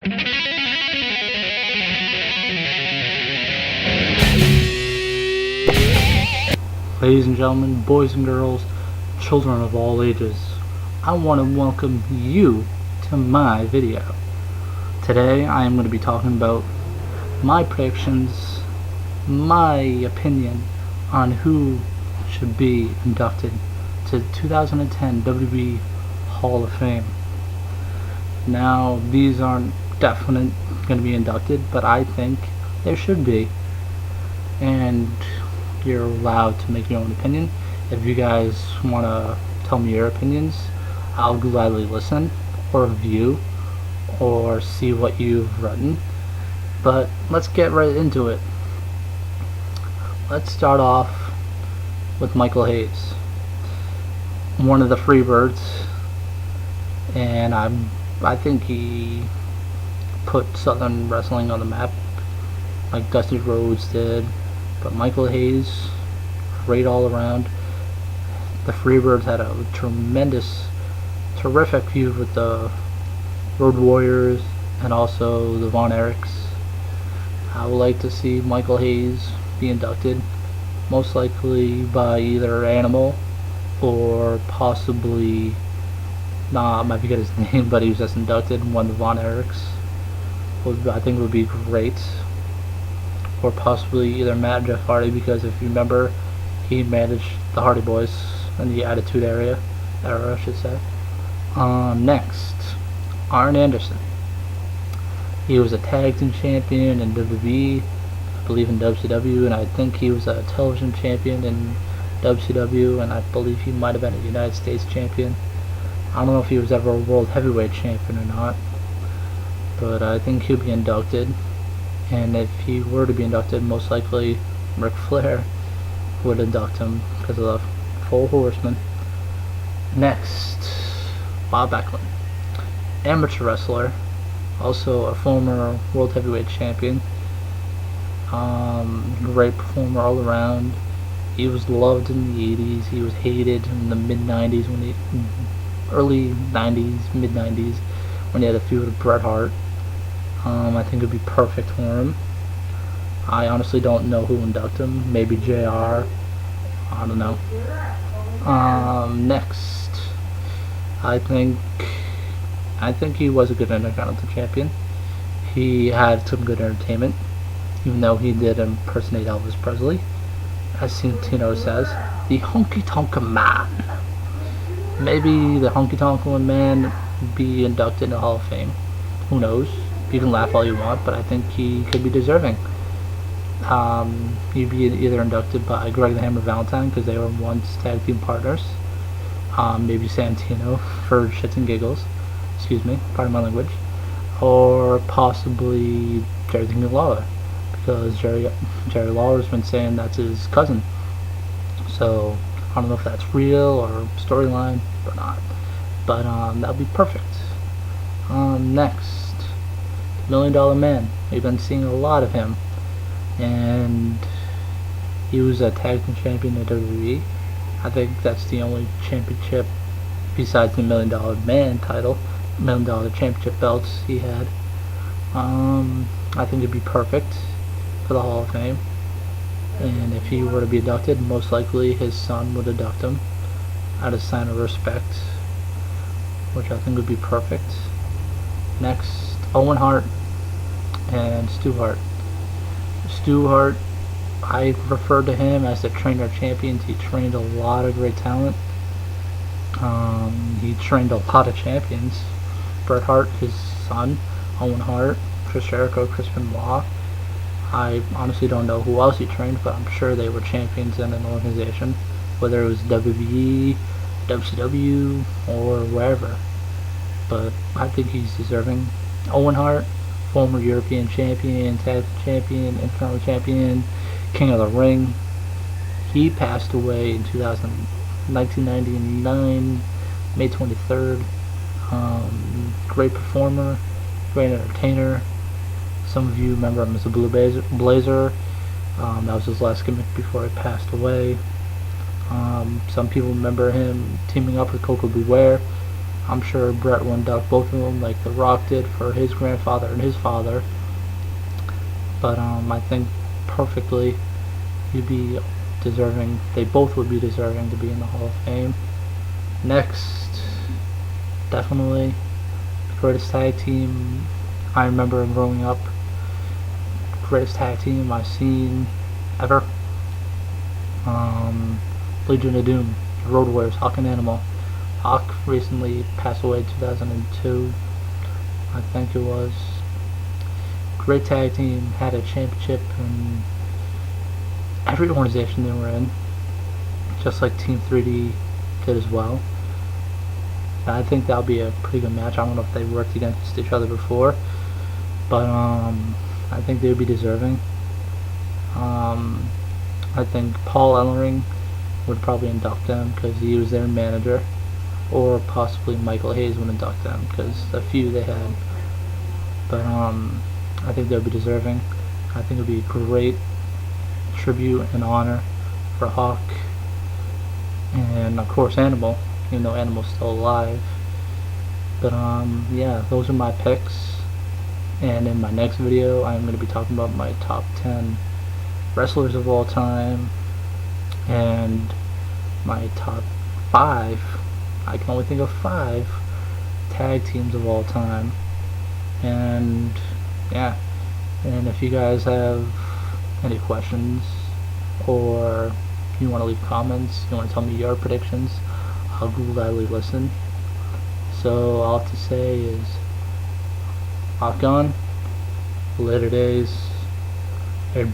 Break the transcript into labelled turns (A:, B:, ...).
A: Ladies and gentlemen, boys and girls, children of all ages, I want to welcome you to my video. Today I am going to be talking about my predictions, my opinion on who should be inducted to the 2010 WWE Hall of Fame. Now, these aren't definite going to be inducted, but I think they should be. And you're allowed to make your own opinion. If you guys want to tell me your opinions, I'll gladly listen or view or see what you've written. But let's get right into it. Let's start off with Michael Hayes, one of the Freebirds, and I think he put Southern wrestling on the map like Dusty Rhodes did. But Michael Hayes, great all around. The Freebirds had a terrific feud with the Road Warriors and also the Von Erichs. I would like to see Michael Hayes be inducted, most likely by either Animal or possibly, I might forget his name, but he was just inducted. One of the Von Erichs, I think would be great. Or possibly either Matt and Jeff Hardy, because if you remember, he managed the Hardy Boys in the Attitude Era, I should say. Next, Arn Anderson. He was a tag team champion in WWE, I believe in WCW, and I think he was a television champion in WCW, and I believe he might have been a United States champion. I don't know if he was ever a World Heavyweight champion or not, but I think he'll be inducted. And if he were to be inducted, most likely Ric Flair would induct him because of the Four Horsemen. Next, Bob Backlund, amateur wrestler, also a former World Heavyweight champion. Great performer all around. He was loved in the 80s. He was hated in the mid-90s, early 90s, mid-90s, when he had a feud with Bret Hart. I think it would be perfect for him. I honestly don't know who induct him. Maybe JR. I don't know. Next, I think he was a good Intercontinental Champion. He had some good entertainment, even though he did impersonate Elvis Presley. As Santino says, the Honky Tonk Man. Maybe the Honky Tonk Man be inducted in the Hall of Fame. Who knows? You can laugh all you want, but I think he could be deserving. He'd be either inducted by Greg the Hammer Valentine, because they were once tag team partners. Maybe Santino for shits and giggles. Excuse me, pardon my language. Or possibly Jerry the King Lawler, because Jerry Lawler's been saying that's his cousin. So I don't know if that's real or storyline or not. But that'd be perfect. Next, $1 Million Man. We've been seeing a lot of him, and he was a tag team champion at WWE. I think that's the only championship besides the $1 Million Man title, $1 Million championship belts he had. I think it'd be perfect for the Hall of Fame, and if he were to be inducted, most likely his son would induct him out of sign of respect, which I think would be perfect. Next, Owen Hart and Stu Hart. Stu Hart, I refer to him as the trainer of champions. He trained a lot of great talent. He trained a lot of champions. Bret Hart, his son, Owen Hart, Chris Jericho, Chris Benoit. I honestly don't know who else he trained, but I'm sure they were champions in an organization, whether it was WWE, WCW, or wherever. But I think he's deserving. Owen Hart, former European champion, tag champion, Intercontinental champion, King of the Ring. He passed away in 1999, May 23rd. Great performer, great entertainer. Some of you remember him as a Blue Blazer. That was his last gimmick before he passed away. Some people remember him teaming up with Coco Beware I'm sure Bret will induct both of them like The Rock did for his grandfather and his father. But I think perfectly he'd be deserving. They both would be deserving to be in the Hall of Fame. Next, definitely greatest tag team. I remember growing up, greatest tag team I've seen ever. Legion of Doom, Road Warriors, Hawk and Animal. Hawk recently passed away in 2002, I think it was. Great tag team, had a championship in every organization they were in, just like Team 3D did as well. I think that'll be a pretty good match. I don't know if they worked against each other before, but I think they would be deserving. I think Paul Ellering would probably induct them because he was their manager, or possibly Michael Hayes would induct them because the few they had. But I think they would be deserving. I think it would be a great tribute and honor for Hawk, and of course Animal, even though Animal's still alive. But yeah, those are my picks, and in my next video I'm going to be talking about my top 10 wrestlers of all time and my top 5, I can only think of 5 tag teams of all time. And yeah, and if you guys have any questions or you want to leave comments, you want to tell me your predictions, I'll gladly listen. So all I have to say is Hawk on, later days, and